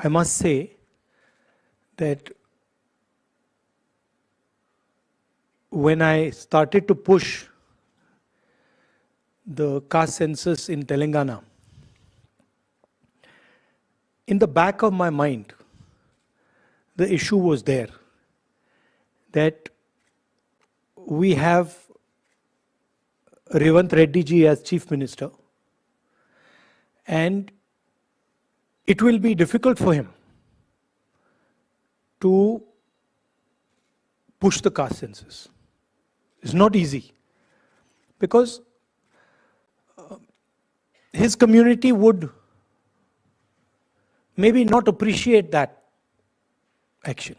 I must say that when I started to push the caste census in Telangana, in the back of my mind, the issue was there that we have Revanth Reddy ji as Chief Minister, and it will be difficult for him to push the caste census. It's not easy because his community would maybe not appreciate that action.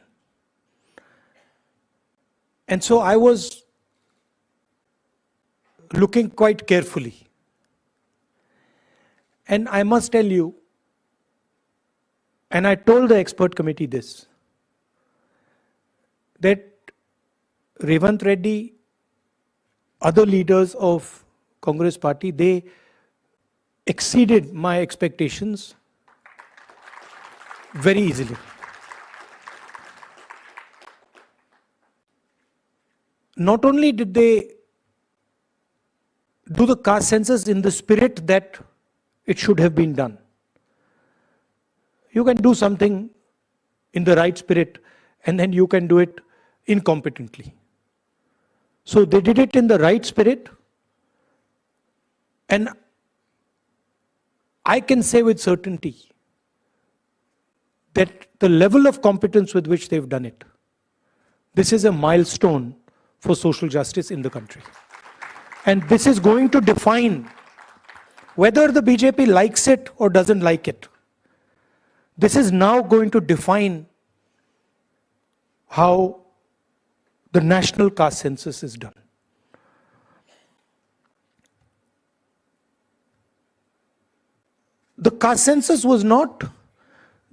And so I was looking quite carefully. And I must tell you, and I told the expert committee this, that Revanth Reddy, other leaders of Congress party, they exceeded my expectations very easily. Not only did they do the caste census in the spirit that it should have been done. You can do something in the right spirit and then you can do it incompetently. So they did it in the right spirit, and I can say with certainty that the level of competence with which they've done it, this is a milestone for social justice in the country. And this is going to define whether the BJP likes it or doesn't like it. This is now going to define how the national caste census is done. The caste census was not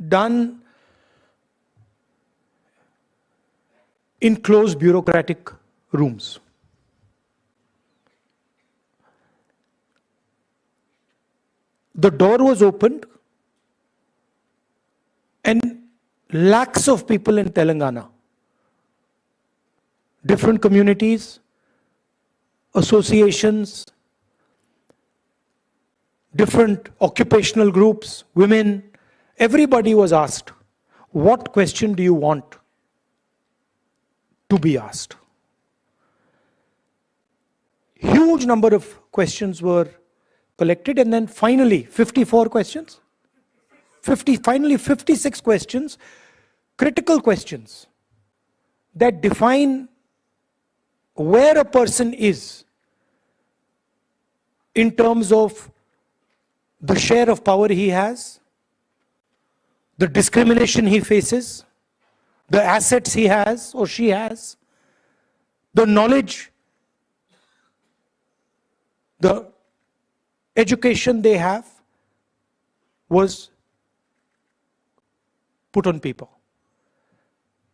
done in closed bureaucratic rooms. The door was opened and lakhs of people in Telangana, different communities, associations, different occupational groups, women, everybody was asked, what question do you want to be asked? Huge number of questions were collected, and then finally 54 questions, finally 56 questions, critical questions that define where a person is in terms of the share of power he has, the discrimination he faces, the assets he has or she has, the knowledge, the education they have, was put on paper.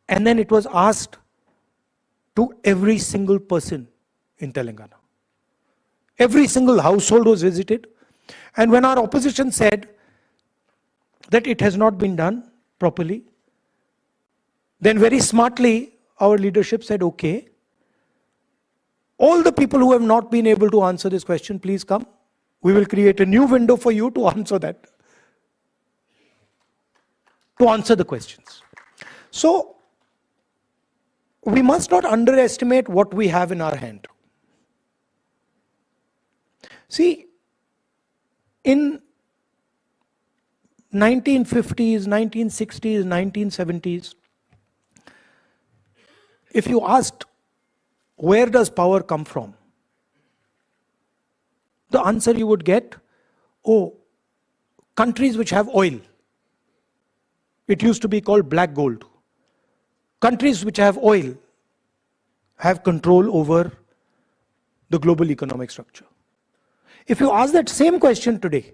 And then it was asked to every single person in Telangana. Every single household was visited. And when our opposition said that it has not been done properly, then very smartly our leadership said, okay, all the people who have not been able to answer this question, please come. We will create a new window for you to answer that, to answer the questions. So we must not underestimate what we have in our hand. See, in 1950s, 1960s, 1970s, if you asked, where does power come from? The answer you would get, oh, countries which have oil. It used to be called black gold. Countries which have oil have control over the global economic structure. If you ask that same question today,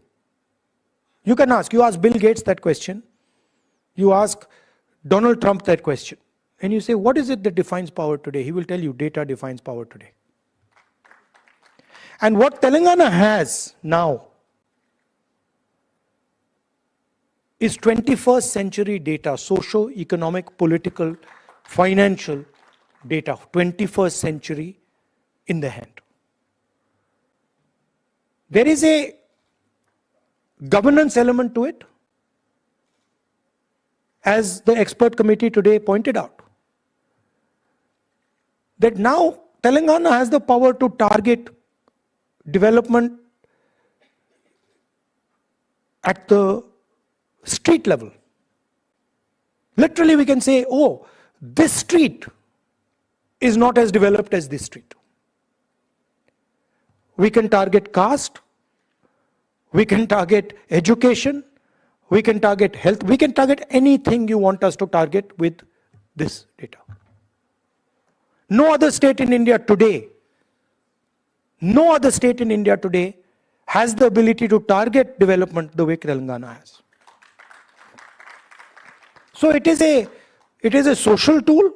you ask Bill Gates that question, you ask Donald Trump that question, and you say, what is it that defines power today? He will tell you, data defines power today. And what Telangana has now is 21st century data, socio-economic, political, financial data, 21st century in the hand. There is a governance element to it, as the expert committee today pointed out, that now Telangana has the power to target development at the street level. Literally we can say, oh, this street is not as developed as this street. We can target caste, we can target education, we can target health, we can target anything you want us to target with this data. No other state in India today, has the ability to target development the way Telangana has. So it is a social tool.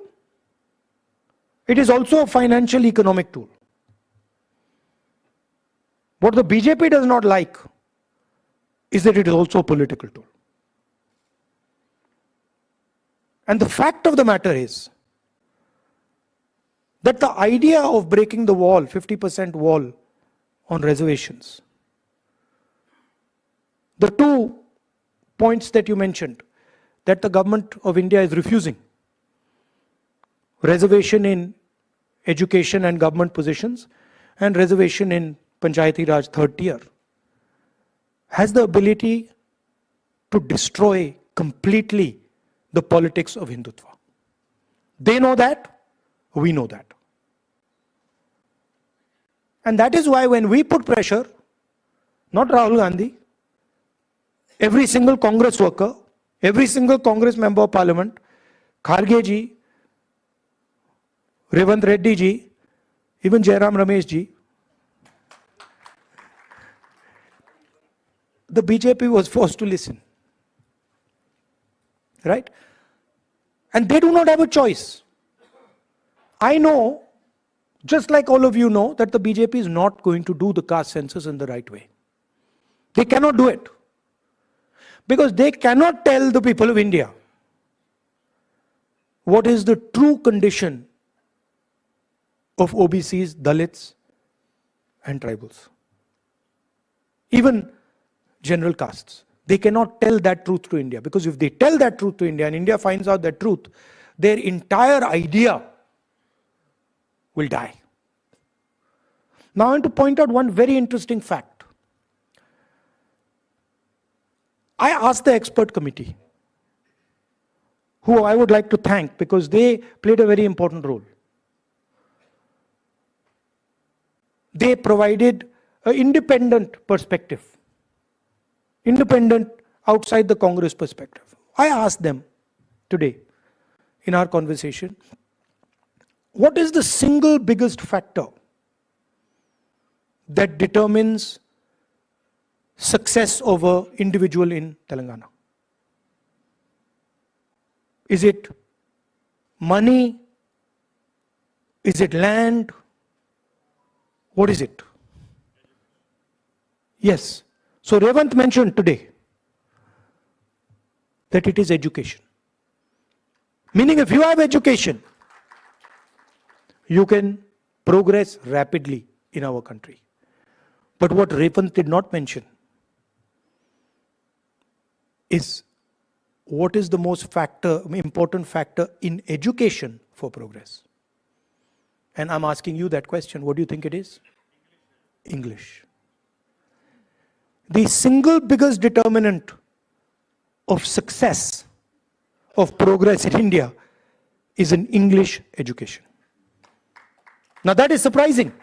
It is also a financial economic tool. What the BJP does not like is that it is also a political tool. And the fact of the matter is that the idea of breaking the wall, 50% wall on reservations, the 2 points that you mentioned, that the government of India is refusing, reservation in education and government positions and reservation in Panchayati Raj third tier, has the ability to destroy completely the politics of Hindutva. They know that, we know that. And that is why when we put pressure, not Rahul Gandhi, every single Congress worker, every single Congress member of Parliament, Kharge ji, Revanth Reddy ji, even Jairam Ramesh ji, the BJP was forced to listen. Right? And they do not have a choice. I know, just like all of you know, that the BJP is not going to do the caste census in the right way. They cannot do it. Because they cannot tell the people of India what is the true condition of OBCs, Dalits, and tribals. Even general castes. They cannot tell that truth to India, because if they tell that truth to India and India finds out that truth, their entire idea will die. Now I want to point out one very interesting fact. I asked the expert committee, who I would like to thank because they played a very important role. They provided an independent perspective. Independent outside the Congress perspective. I asked them today in our conversation, what is the single biggest factor that determines success of an individual in Telangana? Is it money? Is it land? What is it? Yes. So Revanth mentioned today that it is education. Meaning if you have education, you can progress rapidly in our country. But what Revanth did not mention is what is the most important factor in education for progress. And I'm asking you that question. What do you think it is? English. The single biggest determinant of success, of progress in India, is an English education. Now that is surprising.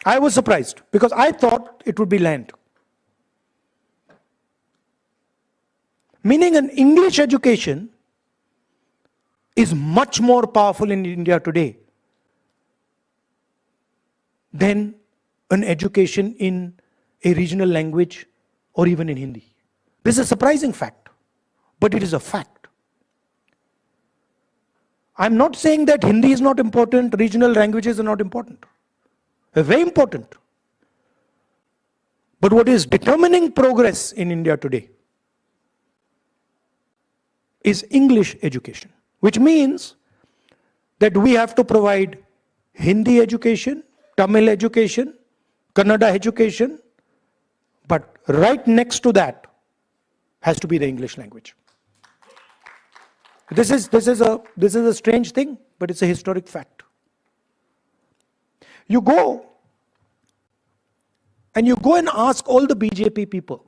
I was surprised because I thought it would be land. Meaning an English education is much more powerful in India today than an education in a regional language or even in Hindi. This is a surprising fact, but it is a fact. I'm not saying that Hindi is not important, regional languages are not important. They're very important. But what is determining progress in India today is English education, which means that we have to provide Hindi education, Tamil education, Kannada education, but right next to that has to be the English language. This is a strange thing, but it's a historic fact. You go and ask all the BJP people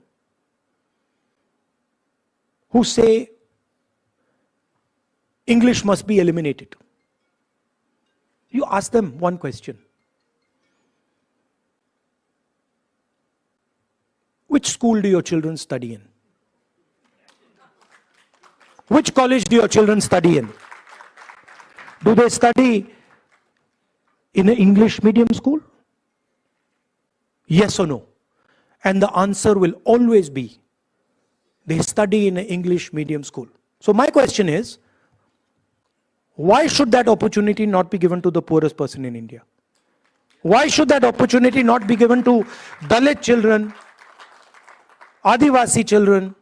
who say English must be eliminated. You ask them one question. Which school do your children study in? Which college do your children study in? Do they study in an English medium school? Yes or no? And the answer will always be, they study in an English medium school. So my question is, why should that opportunity not be given to the poorest person in India? Why should that opportunity not be given to Dalit children, Adivasi children,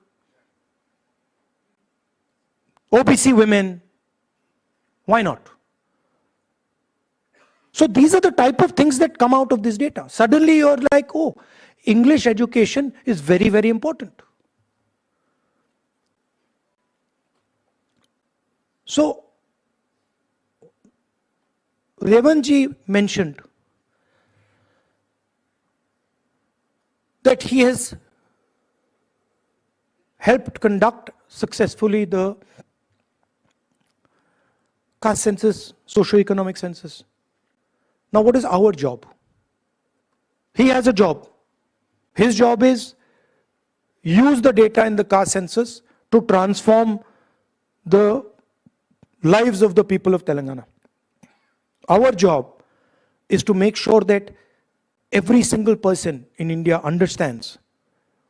OBC women? Why not? So these are the type of things that come out of this data. Suddenly you're like, oh, English education is very, very important. So Revanth ji mentioned that he has helped conduct successfully the caste census, socio-economic census. Now what is our job? He has a job. His job is use the data in the caste census to transform the lives of the people of Telangana. Our job is to make sure that every single person in India understands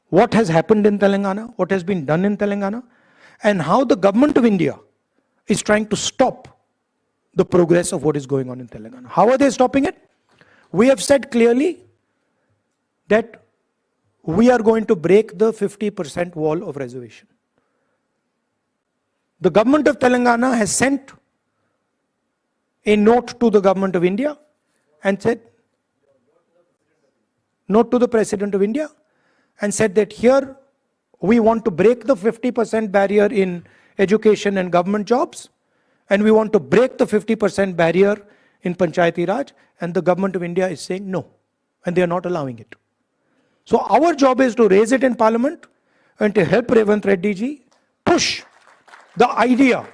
what has happened in Telangana, what has been done in Telangana, and how the government of India is trying to stop the progress of what is going on in Telangana. How are they stopping it? We have said clearly that we are going to break the 50% wall of reservation. The government of Telangana has sent a note to the government of India and said, note to the President of India and said that here we want to break the 50% barrier in education and government jobs, and we want to break the 50% barrier in Panchayati Raj, and the government of India is saying no, and they are not allowing it. So our job is to raise it in Parliament and to help Revanth Reddy ji push the idea,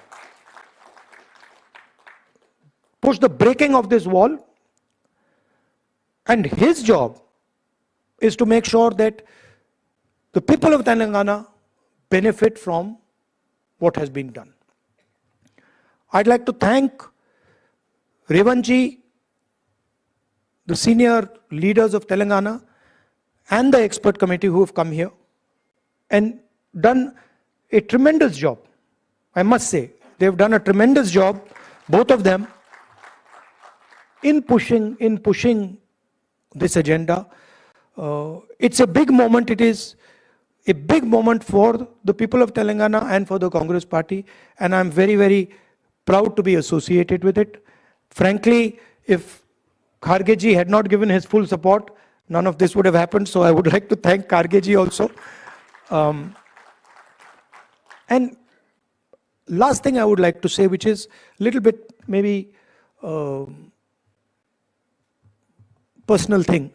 push the breaking of this wall, and his job is to make sure that the people of Telangana benefit from what has been done. I'd like to thank Revanth ji, the senior leaders of Telangana, and the expert committee who have come here and done a tremendous job. I must say, they've done a tremendous job, both of them, in pushing this agenda. It's a big moment. It is a big moment for the people of Telangana and for the Congress party, and I'm very, very proud to be associated with it. Frankly, if Kharge ji had not given his full support, none of this would have happened. So I would like to thank Kharge ji also. And last thing I would like to say, which is a little bit maybe personal thing,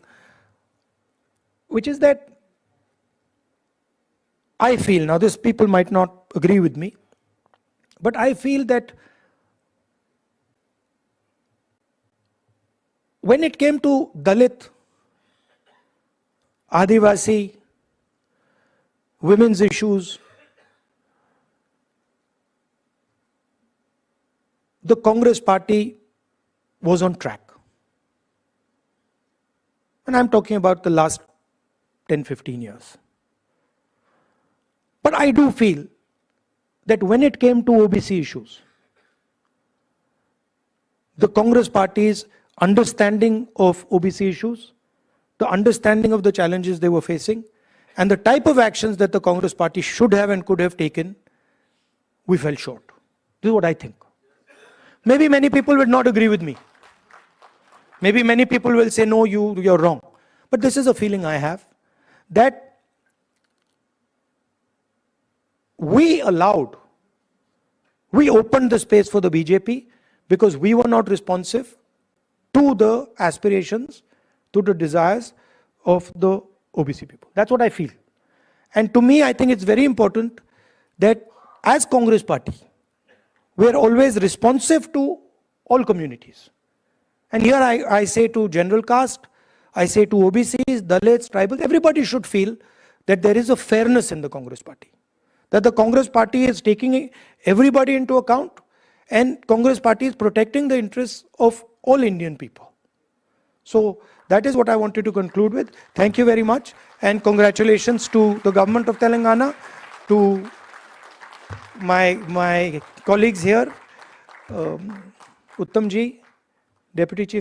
which is that I feel, now this people might not agree with me, but I feel that when it came to Dalit, Adivasi, women's issues, the Congress party was on track. And I'm talking about the last 10-15 years. But I do feel that when it came to OBC issues, the Congress party's understanding of OBC issues, the understanding of the challenges they were facing, and the type of actions that the Congress party should have and could have taken we fell short. This is what I think. Maybe many people will not agree with me. Maybe many people will say, no, you're wrong. But this is a feeling I have, that we opened the space for the BJP because we were not responsive to the aspirations, to the desires of the OBC people. That's what I feel. And to me, I think it's very important that as Congress party, we are always responsive to all communities. And here I say to general caste, I say to OBCs, Dalits, tribals, everybody should feel that there is a fairness in the Congress party. That the Congress party is taking everybody into account, and Congress party is protecting the interests of all Indian people. So that is what I wanted to conclude with. Thank you very much, and congratulations to the government of Telangana, to my colleagues here, Uttamji, Deputy Chief